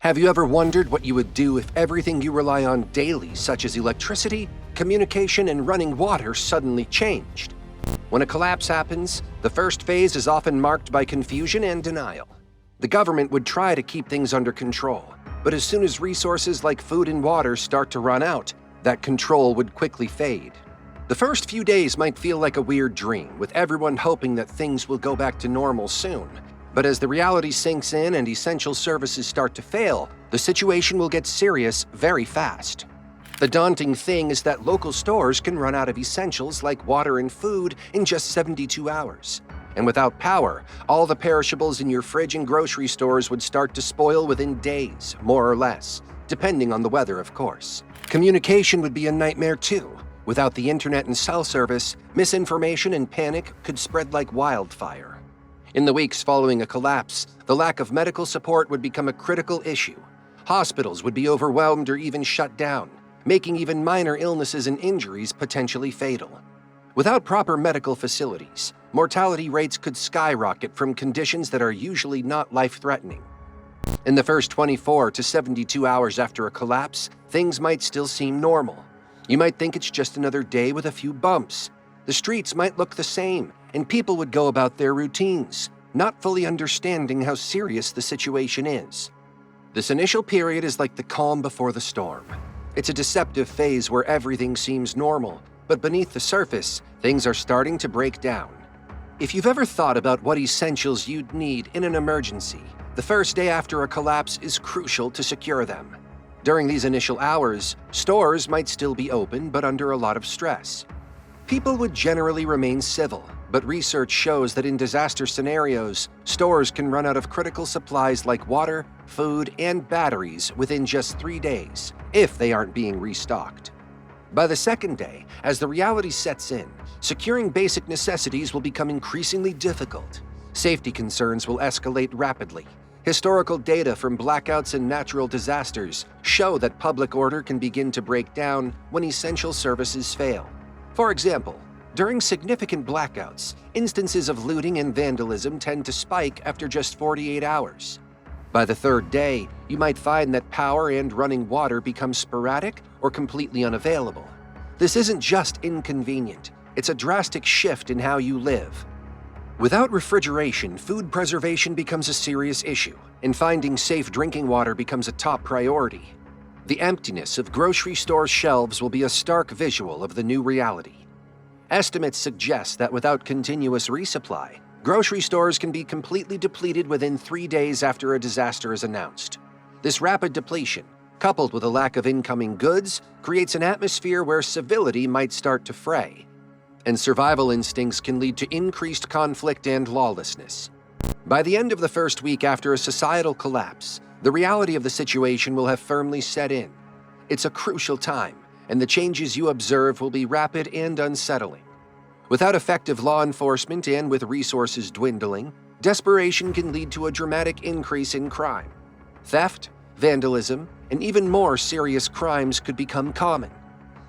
Have you ever wondered what you would do if everything you rely on daily, such as electricity, communication, and running water, suddenly changed? When a collapse happens, the first phase is often marked by confusion and denial. The government would try to keep things under control, but as soon as resources like food and water start to run out, that control would quickly fade. The first few days might feel like a weird dream, with everyone hoping that things will go back to normal soon. But as the reality sinks in and essential services start to fail, the situation will get serious very fast. The daunting thing is that local stores can run out of essentials like water and food in just 72 hours. And without power, all the perishables in your fridge and grocery stores would start to spoil within days, more or less, depending on the weather, of course. Communication would be a nightmare too. Without the internet and cell service, misinformation and panic could spread like wildfire. In the weeks following a collapse, the lack of medical support would become a critical issue. Hospitals would be overwhelmed or even shut down, making even minor illnesses and injuries potentially fatal. Without proper medical facilities, mortality rates could skyrocket from conditions that are usually not life-threatening. In the first 24 to 72 hours after a collapse, things might still seem normal. You might think it's just another day with a few bumps. The streets might look the same, and people would go about their routines, not fully understanding how serious the situation is. This initial period is like the calm before the storm. It's a deceptive phase where everything seems normal, but beneath the surface, things are starting to break down. If you've ever thought about what essentials you'd need in an emergency, the first day after a collapse is crucial to secure them. During these initial hours, stores might still be open, but under a lot of stress. People would generally remain civil, but research shows that in disaster scenarios, stores can run out of critical supplies like water, food, and batteries within just 3 days, if they aren't being restocked. By the second day, as the reality sets in, securing basic necessities will become increasingly difficult. Safety concerns will escalate rapidly. Historical data from blackouts and natural disasters show that public order can begin to break down when essential services fail. For example, during significant blackouts, instances of looting and vandalism tend to spike after just 48 hours. By the third day, you might find that power and running water become sporadic or completely unavailable. This isn't just inconvenient, it's a drastic shift in how you live. Without refrigeration, food preservation becomes a serious issue, and finding safe drinking water becomes a top priority. The emptiness of grocery store shelves will be a stark visual of the new reality. Estimates suggest that without continuous resupply, grocery stores can be completely depleted within 3 days after a disaster is announced. This rapid depletion, coupled with a lack of incoming goods, creates an atmosphere where civility might start to fray, and survival instincts can lead to increased conflict and lawlessness. By the end of the first week after a societal collapse, the reality of the situation will have firmly set in. It's a crucial time, and the changes you observe will be rapid and unsettling. Without effective law enforcement and with resources dwindling, desperation can lead to a dramatic increase in crime. Theft, vandalism, and even more serious crimes could become common.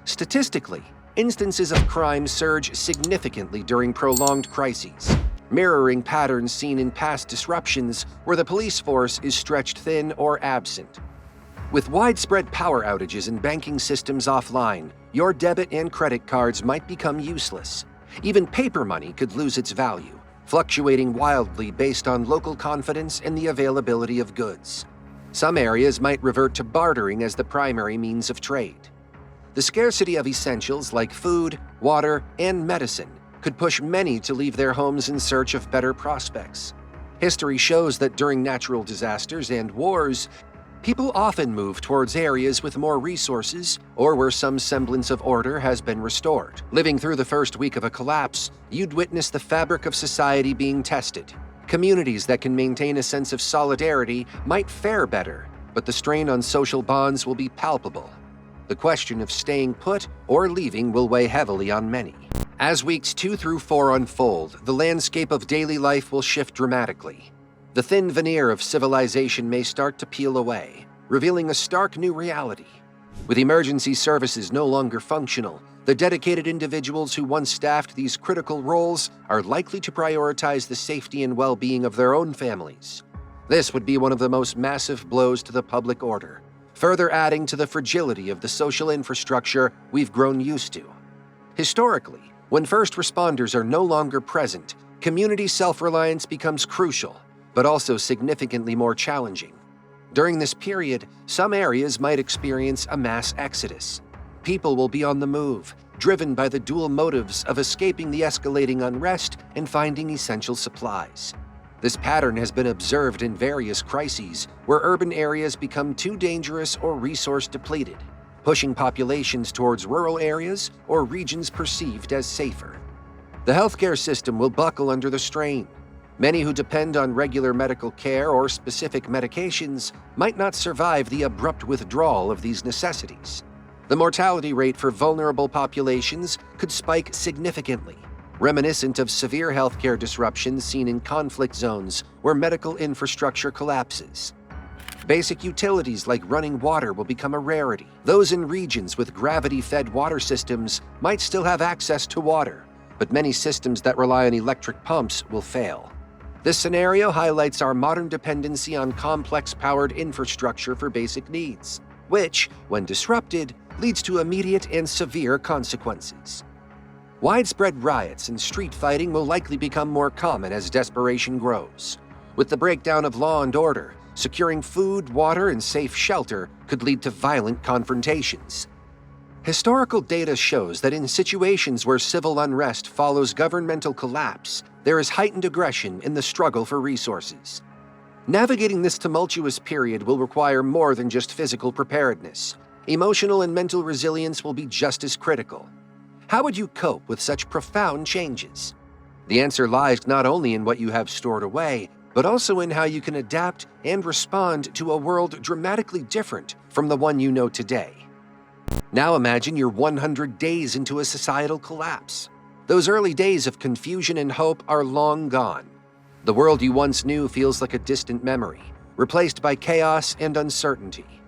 Statistically, instances of crime surge significantly during prolonged crises, mirroring patterns seen in past disruptions where the police force is stretched thin or absent. With widespread power outages and banking systems offline, your debit and credit cards might become useless. Even paper money could lose its value, fluctuating wildly based on local confidence and the availability of goods. Some areas might revert to bartering as the primary means of trade. The scarcity of essentials like food, water, and medicine could push many to leave their homes in search of better prospects. History shows that during natural disasters and wars, people often move towards areas with more resources or where some semblance of order has been restored. Living through the first week of a collapse, you'd witness the fabric of society being tested. Communities that can maintain a sense of solidarity might fare better, but the strain on social bonds will be palpable. The question of staying put or leaving will weigh heavily on many. As weeks 2 through 4 unfold, the landscape of daily life will shift dramatically. The thin veneer of civilization may start to peel away, revealing a stark new reality. With emergency services no longer functional, the dedicated individuals who once staffed these critical roles are likely to prioritize the safety and well-being of their own families. This would be one of the most massive blows to the public order, further adding to the fragility of the social infrastructure we've grown used to. Historically, when first responders are no longer present, community self-reliance becomes crucial, but also significantly more challenging. During this period, some areas might experience a mass exodus. People will be on the move, driven by the dual motives of escaping the escalating unrest and finding essential supplies. This pattern has been observed in various crises where urban areas become too dangerous or resource depleted, pushing populations towards rural areas or regions perceived as safer. The healthcare system will buckle under the strain. Many who depend on regular medical care or specific medications might not survive the abrupt withdrawal of these necessities. The mortality rate for vulnerable populations could spike significantly, reminiscent of severe healthcare disruptions seen in conflict zones where medical infrastructure collapses. Basic utilities like running water will become a rarity. Those in regions with gravity-fed water systems might still have access to water, but many systems that rely on electric pumps will fail. This scenario highlights our modern dependency on complex-powered infrastructure for basic needs, which, when disrupted, leads to immediate and severe consequences. Widespread riots and street fighting will likely become more common as desperation grows. With the breakdown of law and order, securing food, water, and safe shelter could lead to violent confrontations. Historical data shows that in situations where civil unrest follows governmental collapse, there is heightened aggression in the struggle for resources. Navigating this tumultuous period will require more than just physical preparedness. Emotional and mental resilience will be just as critical. How would you cope with such profound changes? The answer lies not only in what you have stored away, but also in how you can adapt and respond to a world dramatically different from the one you know today. Now imagine you're 100 days into a societal collapse. Those early days of confusion and hope are long gone. The world you once knew feels like a distant memory, replaced by chaos and uncertainty.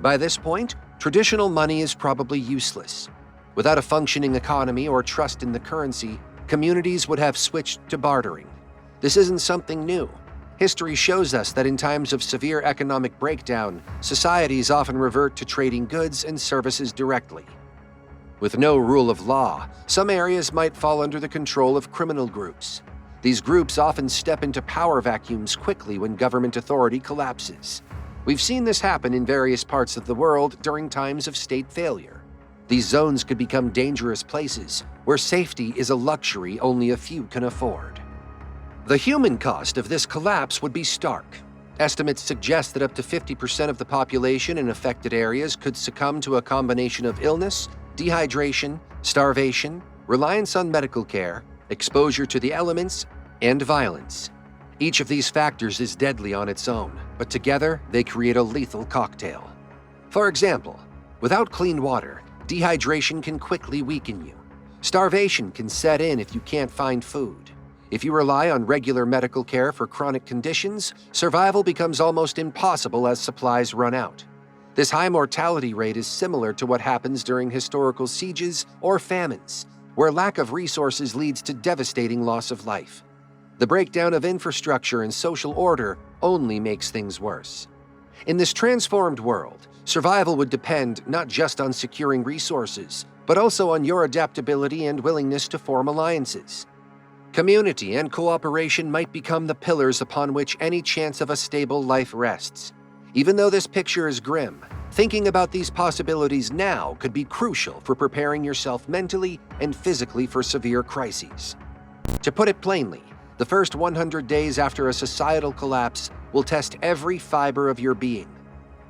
By this point, traditional money is probably useless. Without a functioning economy or trust in the currency, communities would have switched to bartering. This isn't something new. History shows us that in times of severe economic breakdown, societies often revert to trading goods and services directly. With no rule of law, some areas might fall under the control of criminal groups. These groups often step into power vacuums quickly when government authority collapses. We've seen this happen in various parts of the world during times of state failure. These zones could become dangerous places where safety is a luxury only a few can afford. The human cost of this collapse would be stark. Estimates suggest that up to 50% of the population in affected areas could succumb to a combination of illness, dehydration, starvation, reliance on medical care, exposure to the elements, and violence. Each of these factors is deadly on its own, but together they create a lethal cocktail. For example, without clean water, dehydration can quickly weaken you. Starvation can set in if you can't find food. If you rely on regular medical care for chronic conditions, survival becomes almost impossible as supplies run out. This high mortality rate is similar to what happens during historical sieges or famines, where lack of resources leads to devastating loss of life. The breakdown of infrastructure and social order only makes things worse. In this transformed world, survival would depend not just on securing resources, but also on your adaptability and willingness to form alliances. Community and cooperation might become the pillars upon which any chance of a stable life rests. Even though this picture is grim, thinking about these possibilities now could be crucial for preparing yourself mentally and physically for severe crises. To put it plainly, the first 100 days after a societal collapse will test every fiber of your being.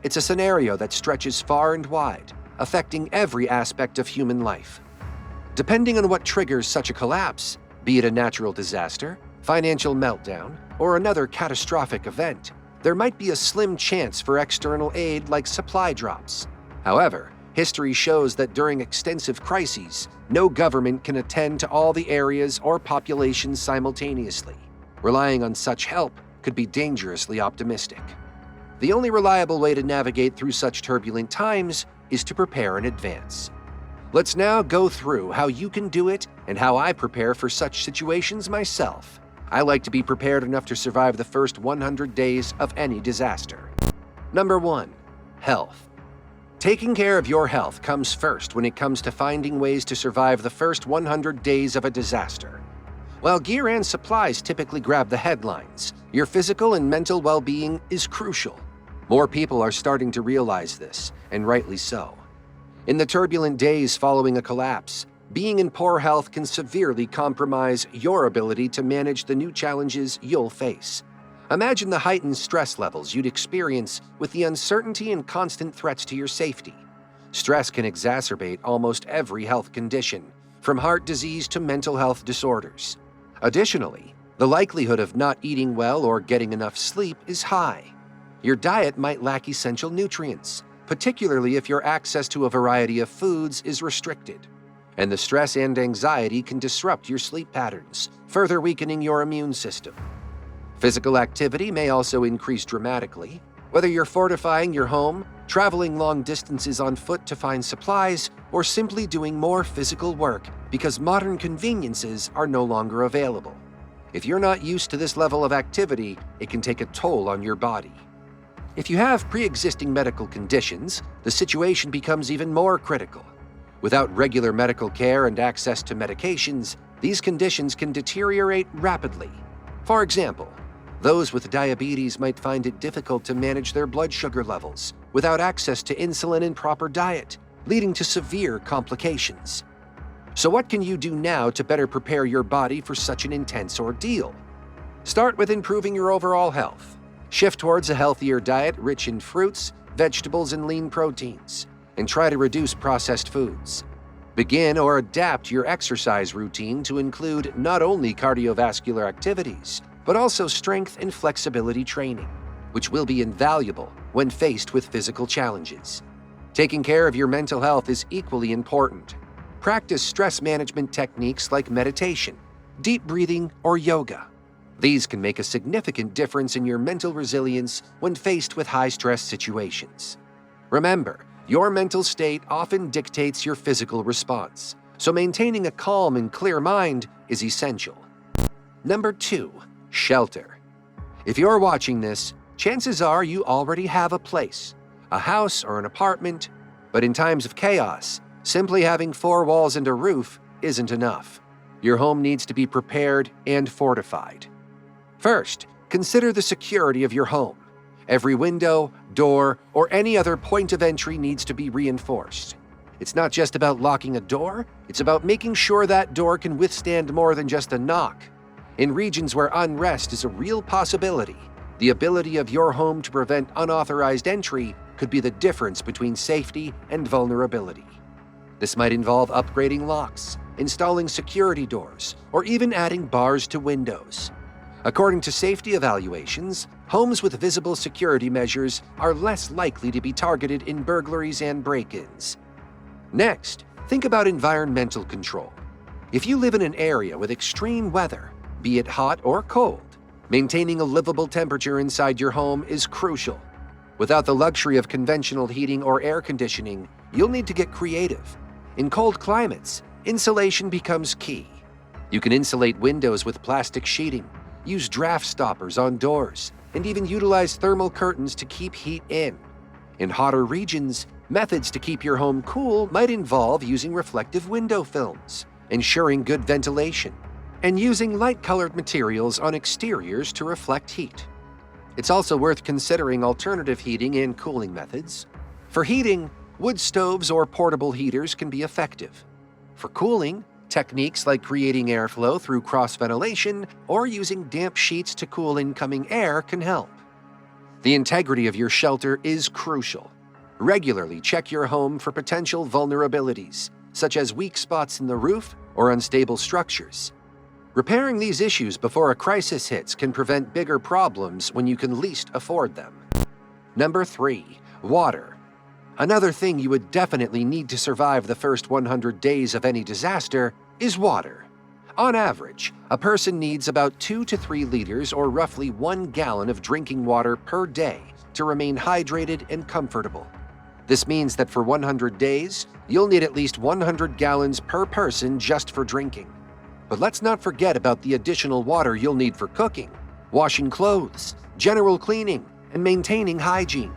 It's a scenario that stretches far and wide, affecting every aspect of human life. Depending on what triggers such a collapse, be it a natural disaster, financial meltdown, or another catastrophic event, there might be a slim chance for external aid like supply drops. However, history shows that during extensive crises, no government can attend to all the areas or populations simultaneously. Relying on such help could be dangerously optimistic. The only reliable way to navigate through such turbulent times is to prepare in advance. Let's now go through how you can do it and how I prepare for such situations myself. I like to be prepared enough to survive the first 100 days of any disaster. Number 1. Health. Taking care of your health comes first when it comes to finding ways to survive the first 100 days of a disaster. While gear and supplies typically grab the headlines, your physical and mental well-being is crucial. More people are starting to realize this, and rightly so. In the turbulent days following a collapse, being in poor health can severely compromise your ability to manage the new challenges you'll face. Imagine the heightened stress levels you'd experience with the uncertainty and constant threats to your safety. Stress can exacerbate almost every health condition, from heart disease to mental health disorders. Additionally, the likelihood of not eating well or getting enough sleep is high. Your diet might lack essential nutrients, particularly if your access to a variety of foods is restricted. And the stress and anxiety can disrupt your sleep patterns, further weakening your immune system. Physical activity may also increase dramatically. Whether you're fortifying your home, traveling long distances on foot to find supplies, or simply doing more physical work because modern conveniences are no longer available. If you're not used to this level of activity, it can take a toll on your body. If you have pre-existing medical conditions, the situation becomes even more critical. Without regular medical care and access to medications, these conditions can deteriorate rapidly. For example, those with diabetes might find it difficult to manage their blood sugar levels without access to insulin and proper diet, leading to severe complications. So what can you do now to better prepare your body for such an intense ordeal? Start with improving your overall health. Shift towards a healthier diet rich in fruits, vegetables, and lean proteins, and try to reduce processed foods. Begin or adapt your exercise routine to include not only cardiovascular activities, but also strength and flexibility training, which will be invaluable when faced with physical challenges. Taking care of your mental health is equally important. Practice stress management techniques like meditation, deep breathing, or yoga. These can make a significant difference in your mental resilience when faced with high-stress situations. Remember, your mental state often dictates your physical response, so maintaining a calm and clear mind is essential. Number 2. Shelter. If you're watching this, chances are you already have a place, a house or an apartment, but in times of chaos, simply having 4 walls and a roof isn't enough. Your home needs to be prepared and fortified. First, consider the security of your home. Every window, door, or any other point of entry needs to be reinforced. It's not just about locking a door, it's about making sure that door can withstand more than just a knock. In regions where unrest is a real possibility, the ability of your home to prevent unauthorized entry could be the difference between safety and vulnerability. This might involve upgrading locks, installing security doors, or even adding bars to windows. According to safety evaluations, homes with visible security measures are less likely to be targeted in burglaries and break-ins. Next, think about environmental control. If you live in an area with extreme weather, be it hot or cold, maintaining a livable temperature inside your home is crucial. Without the luxury of conventional heating or air conditioning, you'll need to get creative. In cold climates, insulation becomes key. You can insulate windows with plastic sheeting, use draft stoppers on doors, and even utilize thermal curtains to keep heat in. In hotter regions, methods to keep your home cool might involve using reflective window films, ensuring good ventilation, and using light-colored materials on exteriors to reflect heat. It's also worth considering alternative heating and cooling methods. For heating, wood stoves or portable heaters can be effective. For cooling, techniques like creating airflow through cross-ventilation or using damp sheets to cool incoming air can help. The integrity of your shelter is crucial. Regularly check your home for potential vulnerabilities, such as weak spots in the roof or unstable structures. Repairing these issues before a crisis hits can prevent bigger problems when you can least afford them. Number 3. Water. Another thing you would definitely need to survive the first 100 days of any disaster is water. On average, a person needs about 2 to 3 liters or roughly 1 gallon of drinking water per day to remain hydrated and comfortable. This means that for 100 days, you'll need at least 100 gallons per person just for drinking. But let's not forget about the additional water you'll need for cooking, washing clothes, general cleaning, and maintaining hygiene.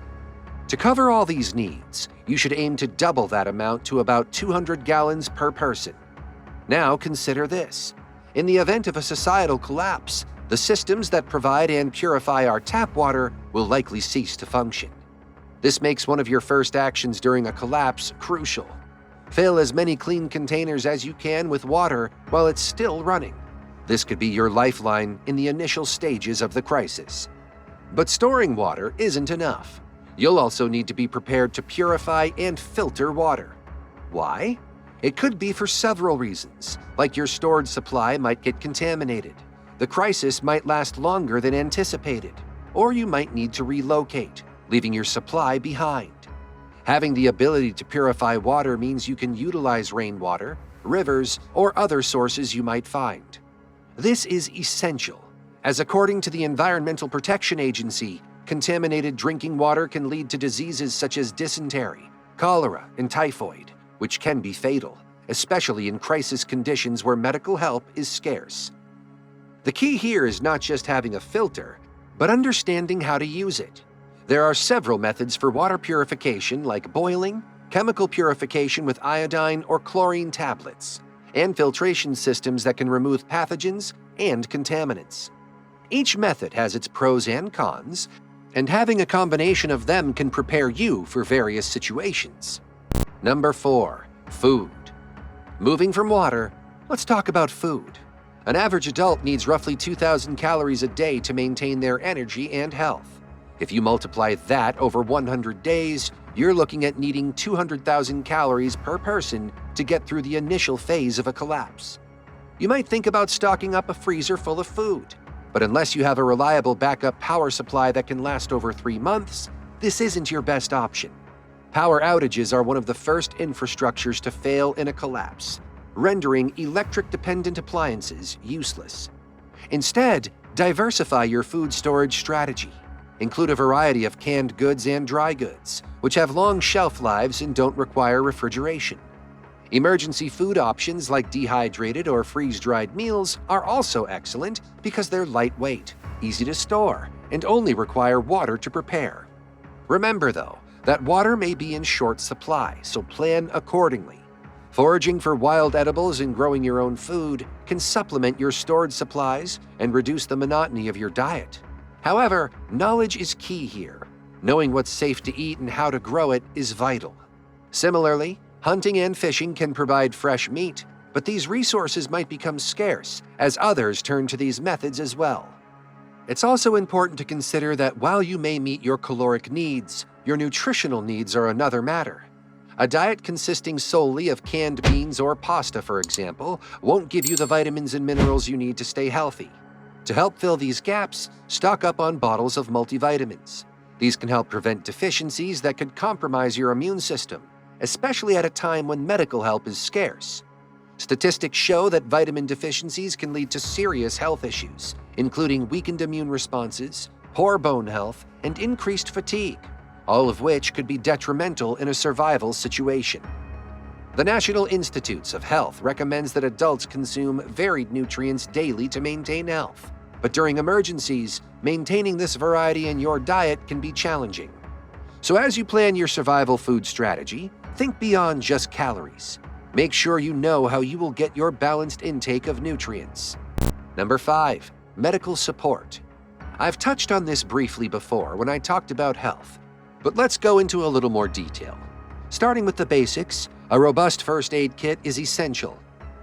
To cover all these needs, you should aim to double that amount to about 200 gallons per person. Now consider this. In the event of a societal collapse, the systems that provide and purify our tap water will likely cease to function. This makes one of your first actions during a collapse crucial. Fill as many clean containers as you can with water while it's still running. This could be your lifeline in the initial stages of the crisis. But storing water isn't enough. You'll also need to be prepared to purify and filter water. Why? It could be for several reasons, like your stored supply might get contaminated, the crisis might last longer than anticipated, or you might need to relocate, leaving your supply behind. Having the ability to purify water means you can utilize rainwater, rivers, or other sources you might find. This is essential, as according to the Environmental Protection Agency, contaminated drinking water can lead to diseases such as dysentery, cholera, and typhoid, which can be fatal, especially in crisis conditions where medical help is scarce. The key here is not just having a filter, but understanding how to use it. There are several methods for water purification like boiling, chemical purification with iodine or chlorine tablets, and filtration systems that can remove pathogens and contaminants. Each method has its pros and cons, and having a combination of them can prepare you for various situations. Number 4. Food. Moving from water, let's talk about food. An average adult needs roughly 2,000 calories a day to maintain their energy and health. If you multiply that over 100 days, you're looking at needing 200,000 calories per person to get through the initial phase of a collapse. You might think about stocking up a freezer full of food, but unless you have a reliable backup power supply that can last over 3 months, this isn't your best option. Power outages are one of the first infrastructures to fail in a collapse, rendering electric-dependent appliances useless. Instead, diversify your food storage strategy. Include a variety of canned goods and dry goods, which have long shelf lives and don't require refrigeration. Emergency food options like dehydrated or freeze-dried meals are also excellent because they're lightweight, easy to store, and only require water to prepare. Remember, though, that water may be in short supply, so plan accordingly. Foraging for wild edibles and growing your own food can supplement your stored supplies and reduce the monotony of your diet. However, knowledge is key here. Knowing what's safe to eat and how to grow it is vital. Similarly, hunting and fishing can provide fresh meat, but these resources might become scarce as others turn to these methods as well. It's also important to consider that while you may meet your caloric needs, your nutritional needs are another matter. A diet consisting solely of canned beans or pasta, for example, won't give you the vitamins and minerals you need to stay healthy. To help fill these gaps, stock up on bottles of multivitamins. These can help prevent deficiencies that could compromise your immune system, especially at a time when medical help is scarce. Statistics show that vitamin deficiencies can lead to serious health issues, including weakened immune responses, poor bone health, and increased fatigue, all of which could be detrimental in a survival situation. The National Institutes of Health recommends that adults consume varied nutrients daily to maintain health, but during emergencies, maintaining this variety in your diet can be challenging. So as you plan your survival food strategy, think beyond just calories. Make sure you know how you will get your balanced intake of nutrients. Number 5. Medical support. I've touched on this briefly before when I talked about health, but let's go into a little more detail. Starting with the basics, a robust first aid kit is essential.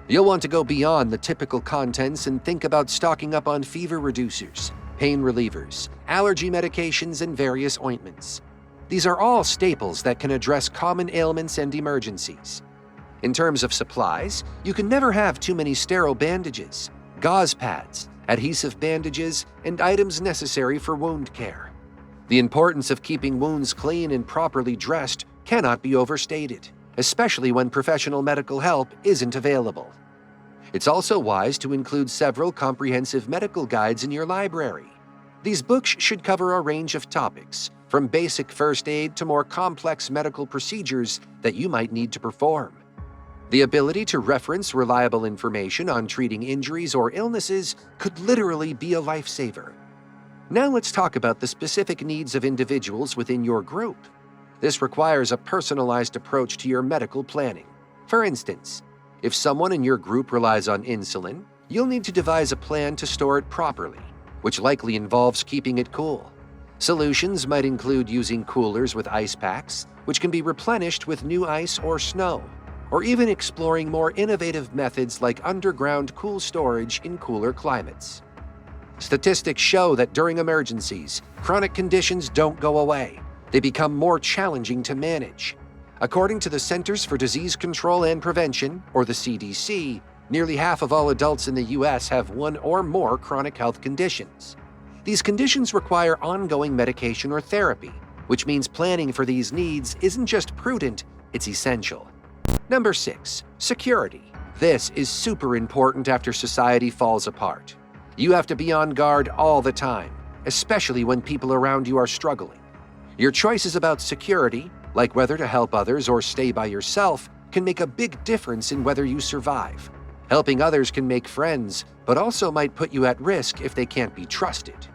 You'll want to go beyond the typical contents and think about stocking up on fever reducers, pain relievers, allergy medications, and various ointments. These are all staples that can address common ailments and emergencies. In terms of supplies, you can never have too many sterile bandages, gauze pads, adhesive bandages, and items necessary for wound care. The importance of keeping wounds clean and properly dressed cannot be overstated, especially when professional medical help isn't available. It's also wise to include several comprehensive medical guides in your library. These books should cover a range of topics, from basic first aid to more complex medical procedures that you might need to perform. The ability to reference reliable information on treating injuries or illnesses could literally be a lifesaver. Now let's talk about the specific needs of individuals within your group. This requires a personalized approach to your medical planning. For instance, if someone in your group relies on insulin, you'll need to devise a plan to store it properly, which likely involves keeping it cool. Solutions might include using coolers with ice packs, which can be replenished with new ice or snow, or even exploring more innovative methods like underground cool storage in cooler climates. Statistics show that during emergencies, chronic conditions don't go away. They become more challenging to manage. According to the Centers for Disease Control and Prevention, or the CDC, nearly half of all adults in the U.S. have one or more chronic health conditions. These conditions require ongoing medication or therapy, which means planning for these needs isn't just prudent, it's essential. Number 6. Security. This is super important after society falls apart. You have to be on guard all the time, especially when people around you are struggling. Your choices about security, like whether to help others or stay by yourself, can make a big difference in whether you survive. Helping others can make friends, but also might put you at risk if they can't be trusted.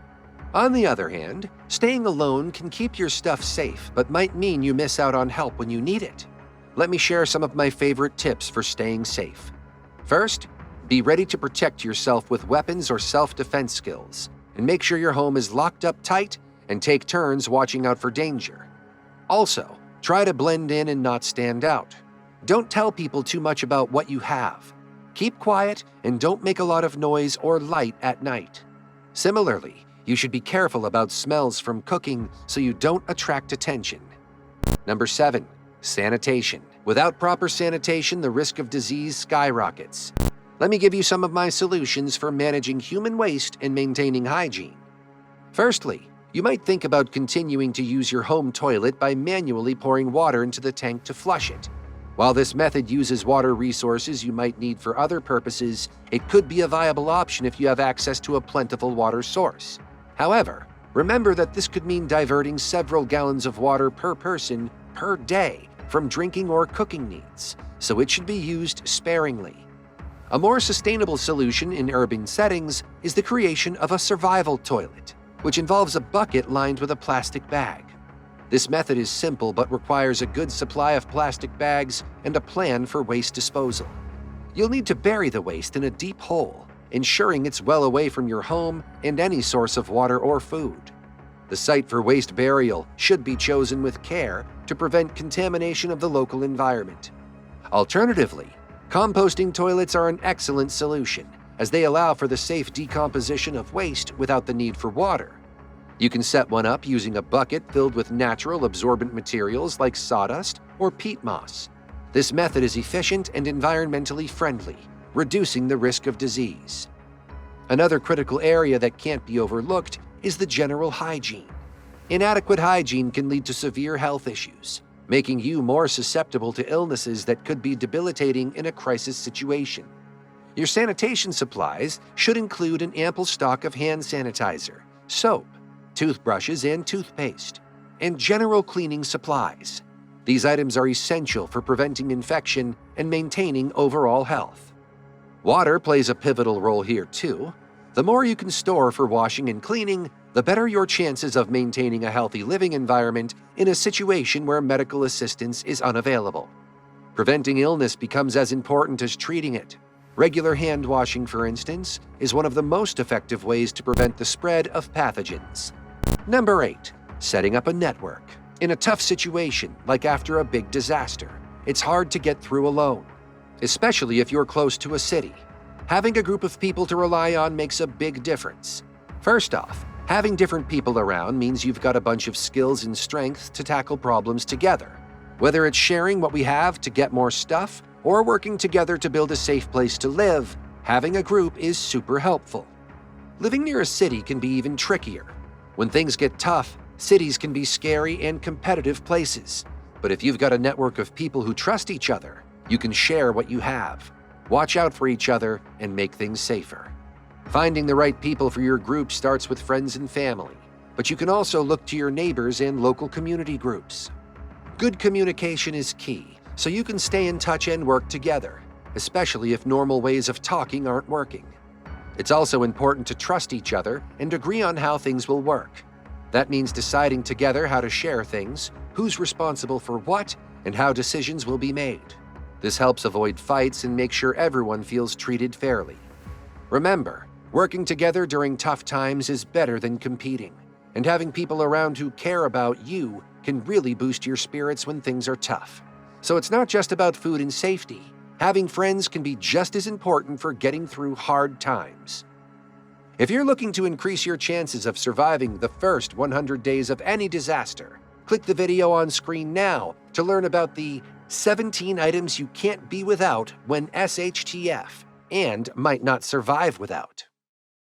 On the other hand, staying alone can keep your stuff safe, but might mean you miss out on help when you need it. Let me share some of my favorite tips for staying safe. First, be ready to protect yourself with weapons or self-defense skills, and make sure your home is locked up tight and take turns watching out for danger. Also, try to blend in and not stand out. Don't tell people too much about what you have. Keep quiet and don't make a lot of noise or light at night. Similarly, you should be careful about smells from cooking so you don't attract attention. Number 7. Sanitation. Without proper sanitation, the risk of disease skyrockets. Let me give you some of my solutions for managing human waste and maintaining hygiene. Firstly, you might think about continuing to use your home toilet by manually pouring water into the tank to flush it. While this method uses water resources you might need for other purposes, it could be a viable option if you have access to a plentiful water source. However, remember that this could mean diverting several gallons of water per person per day from drinking or cooking needs, so it should be used sparingly. A more sustainable solution in urban settings is the creation of a survival toilet, which involves a bucket lined with a plastic bag. This method is simple but requires a good supply of plastic bags and a plan for waste disposal. You'll need to bury the waste in a deep hole, ensuring it's well away from your home and any source of water or food. The site for waste burial should be chosen with care to prevent contamination of the local environment. Alternatively, composting toilets are an excellent solution, as they allow for the safe decomposition of waste without the need for water. You can set one up using a bucket filled with natural absorbent materials like sawdust or peat moss. This method is efficient and environmentally friendly, reducing the risk of disease. Another critical area that can't be overlooked is the general hygiene. Inadequate hygiene can lead to severe health issues, making you more susceptible to illnesses that could be debilitating in a crisis situation. Your sanitation supplies should include an ample stock of hand sanitizer, soap, toothbrushes and toothpaste, and general cleaning supplies. These items are essential for preventing infection and maintaining overall health. Water plays a pivotal role here too. The more you can store for washing and cleaning, the better your chances of maintaining a healthy living environment in a situation where medical assistance is unavailable. Preventing illness becomes as important as treating it. Regular hand washing, for instance, is one of the most effective ways to prevent the spread of pathogens. Number 8. Setting up a network. In a tough situation, like after a big disaster, it's hard to get through alone, especially if you're close to a city. Having a group of people to rely on makes a big difference. First off, having different people around means you've got a bunch of skills and strengths to tackle problems together. Whether it's sharing what we have to get more stuff or working together to build a safe place to live, having a group is super helpful. Living near a city can be even trickier. When things get tough, cities can be scary and competitive places. But if you've got a network of people who trust each other, you can share what you have, watch out for each other, and make things safer. Finding the right people for your group starts with friends and family, but you can also look to your neighbors and local community groups. Good communication is key, so you can stay in touch and work together, especially if normal ways of talking aren't working. It's also important to trust each other and agree on how things will work. That means deciding together how to share things, who's responsible for what, and how decisions will be made. This helps avoid fights and make sure everyone feels treated fairly. Remember, working together during tough times is better than competing, and having people around who care about you can really boost your spirits when things are tough. So it's not just about food and safety. Having friends can be just as important for getting through hard times. If you're looking to increase your chances of surviving the first 100 days of any disaster, click the video on screen now to learn about the 17 items you can't be without when SHTF and might not survive without.